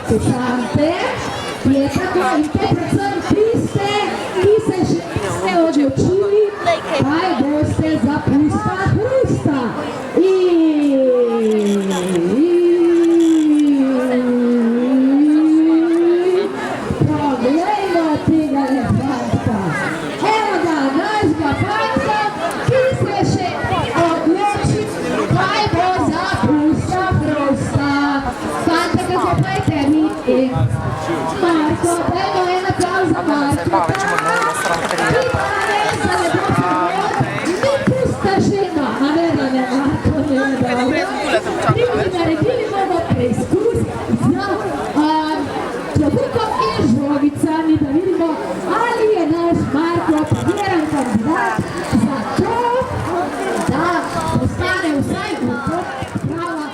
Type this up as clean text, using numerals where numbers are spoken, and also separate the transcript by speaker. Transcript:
Speaker 1: Poslušate, je tako in te predvsem tiste, ki se še niste odločili, kaj boste za pusta hrusta. Poglejmo tega fantka. Evo ga, našega fantka, ki se še odloči, kaj bo za pusta hrusta. Fantka, ga zapajte mi. Marko, dajmo en aplauz za Marko. Naredili bomo preizkus z klobukom in žogicami, da vidimo, ali je naš Marko primeren kandidat za to, da postane vsaj prava